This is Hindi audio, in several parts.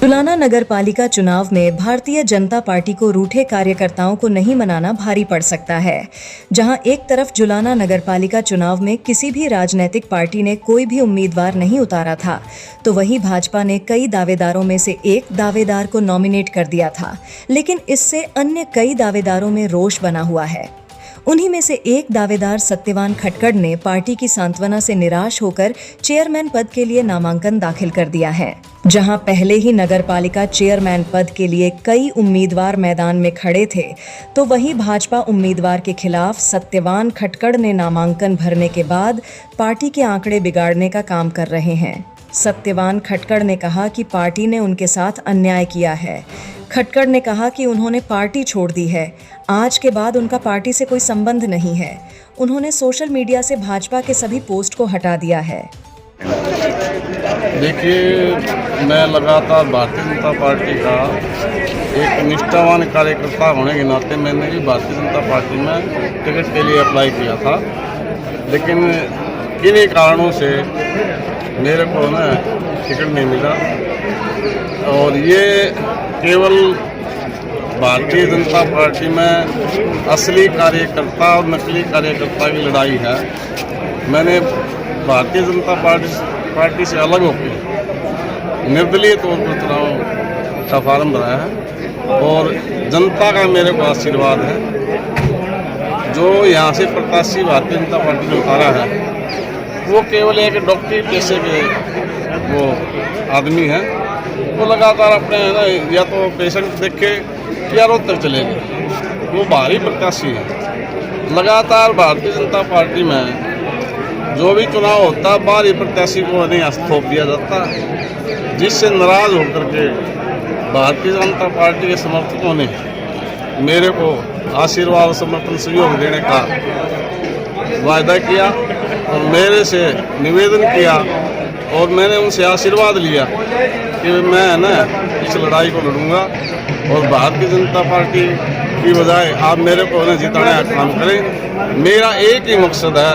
जुलाना नगर पालिका चुनाव में भारतीय जनता पार्टी को रूठे कार्यकर्ताओं को नहीं मनाना भारी पड़ सकता है। जहां एक तरफ जुलाना नगर पालिका चुनाव में किसी भी राजनीतिक पार्टी ने कोई भी उम्मीदवार नहीं उतारा था, तो वहीं भाजपा ने कई दावेदारों में से एक दावेदार को नॉमिनेट कर दिया था। लेकिन इससे अन्य कई दावेदारों में रोष बना हुआ है। उन्हीं में से एक दावेदार सत्यवान खटकड़ ने पार्टी की सांत्वना से निराश होकर चेयरमैन पद के लिए नामांकन दाखिल कर दिया है। जहां पहले ही नगर पालिका चेयरमैन पद के लिए कई उम्मीदवार मैदान में खड़े थे, तो वहीं भाजपा उम्मीदवार के खिलाफ सत्यवान खटकड़ ने नामांकन भरने के बाद पार्टी के आंकड़े बिगाड़ने का काम कर रहे हैं। सत्यवान खटकड़ ने कहा कि पार्टी ने उनके साथ अन्याय किया है। खटकड़ ने कहा कि उन्होंने पार्टी छोड़ दी है। आज के बाद उनका पार्टी से कोई संबंध नहीं है। उन्होंने सोशल मीडिया से भाजपा के सभी पोस्ट को हटा दिया है। देखिए, मैं लगातार भारतीय जनता पार्टी का एक निष्ठावान कार्यकर्ता होने के नाते मैंने भी भारतीय जनता पार्टी में टिकट के लिए अप्लाई किया था, लेकिन किन्हीं कारणों से मेरे को ना टिकट नहीं मिला। और ये केवल भारतीय जनता पार्टी में असली कार्यकर्ता और नकली कार्यकर्ता की लड़ाई है। मैंने भारतीय जनता पार्टी से अलग होकर निर्दलीय तौर पर चुनाव का फार्म भरा है और जनता का मेरे को आशीर्वाद है। जो यहाँ से प्रत्याशी भारतीय जनता पार्टी ने उतारा है वो केवल एक डॉक्टरी पेशे के वो आदमी हैं। वो लगातार अपने है ना, या तो पेशेंट देखे या रोज तक चलेंगे। वो बाहरी प्रत्याशी है। लगातार भारतीय जनता पार्टी में जो भी चुनाव होता है बाहरी प्रत्याशी को नहीं थोप दिया जाता, जिससे नाराज होकर के भारतीय जनता पार्टी के समर्थकों ने मेरे को आशीर्वाद और समर्थन सहयोग देने का वायदा किया और मेरे से निवेदन किया और मैंने उनसे आशीर्वाद लिया कि मैं ना इस लड़ाई को लड़ूंगा और भारतीय जनता पार्टी की बजाय आप मेरे को ना जिताने का काम करें। मेरा एक ही मकसद है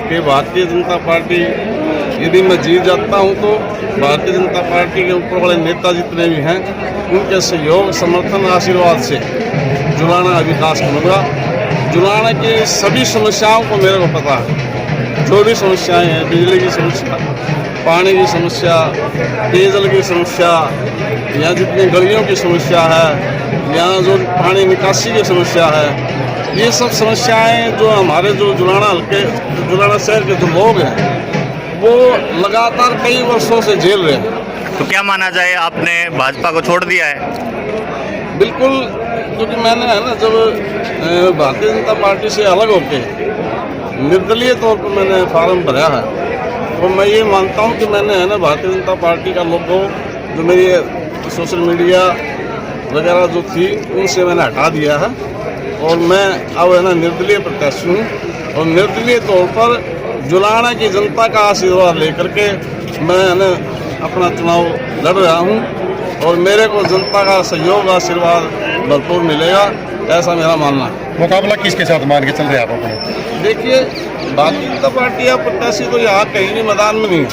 कि भारतीय जनता पार्टी यदि मैं जीत जाता हूं तो भारतीय जनता पार्टी के ऊपर वाले नेता जितने भी हैं उनके सहयोग समर्थन आशीर्वाद से जुलाना विकास करूँगा। जुलाना की सभी समस्याओं को मेरे को पता है। जो भी समस्याएं हैं, बिजली की समस्या, पानी की समस्या, पेयजल की समस्या, या जितनी गलियों की समस्या है, यहाँ जो पानी निकासी की समस्या है, ये सब समस्याएं जो हमारे जो जुलाना हल्के जुलाना शहर के जो लोग हैं वो लगातार कई वर्षों से झेल रहे हैं। तो क्या माना जाए, आपने भाजपा को छोड़ दिया है? बिल्कुल, क्योंकि मैंने है ना जब भारतीय जनता पार्टी से अलग होकर निर्दलीय तौर पर मैंने फार्म भरा है, तो मैं ये मानता हूँ कि मैंने है ना भारतीय जनता पार्टी का लोगो जो मेरी सोशल मीडिया वगैरह जो थी उनसे मैंने हटा दिया है और मैं अब है ना निर्दलीय प्रत्याशी हूँ और निर्दलीय तौर पर जुलाना की जनता का आशीर्वाद लेकर के मैं है ना अपना चुनाव लड़ रहा हूँ और मेरे को जनता का सहयोग आशीर्वाद भरपूर मिलेगा, ऐसा मेरा मानना है। मुकाबला किसके साथ मान के चल रहे हैं आप अपने? देखिए, भारतीय जनता पार्टी या प्रत्याशी तो यहाँ कहीं भी मैदान में नहीं है,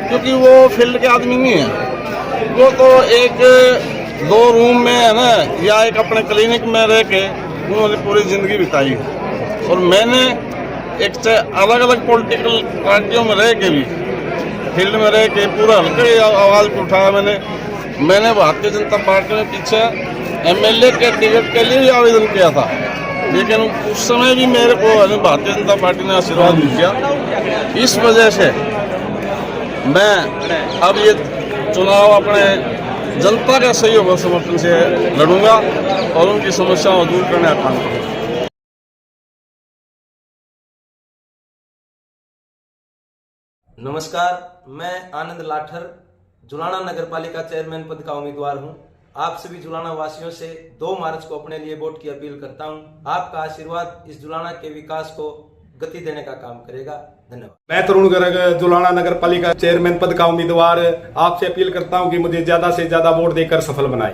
क्योंकि वो फील्ड के आदमी नहीं है। वो तो एक दो रूम में है ना या एक अपने क्लिनिक में रह के उन्होंने पूरी ज़िंदगी बिताई है। और मैंने एक अलग अलग पॉलिटिकल पार्टियों में रह के भी फील्ड में रह के पूरा हल्के आवाज़ को उठाया। मैंने भारतीय जनता पार्टी में पीछे एमएलए के टिकट के लिए भी आवेदन किया था, लेकिन उस समय भी मेरे को भारतीय जनता पार्टी ने आशीर्वाद नहीं किया। इस वजह से मैं अब ये चुनाव अपने जनता का सहयोग और समर्थन से लड़ूंगा और उनकी समस्याओं को दूर करने का काम करूँगा। नमस्कार, मैं आनंद लाठर जुलाना नगर पालिका चेयरमैन पद का उम्मीदवार हूं। आप सभी जुलाना वासियों से 2 मार्च को अपने लिए वोट की अपील करता हूं। आपका आशीर्वाद इस जुलाना के विकास को गति देने का काम करेगा। धन्यवाद। मैं तरुण गर्ग जुलाना नगर पालिका चेयरमैन पद का उम्मीदवार आपसे अपील करता हूं कि मुझे ज्यादा से ज्यादा वोट देकर सफल बनाएं।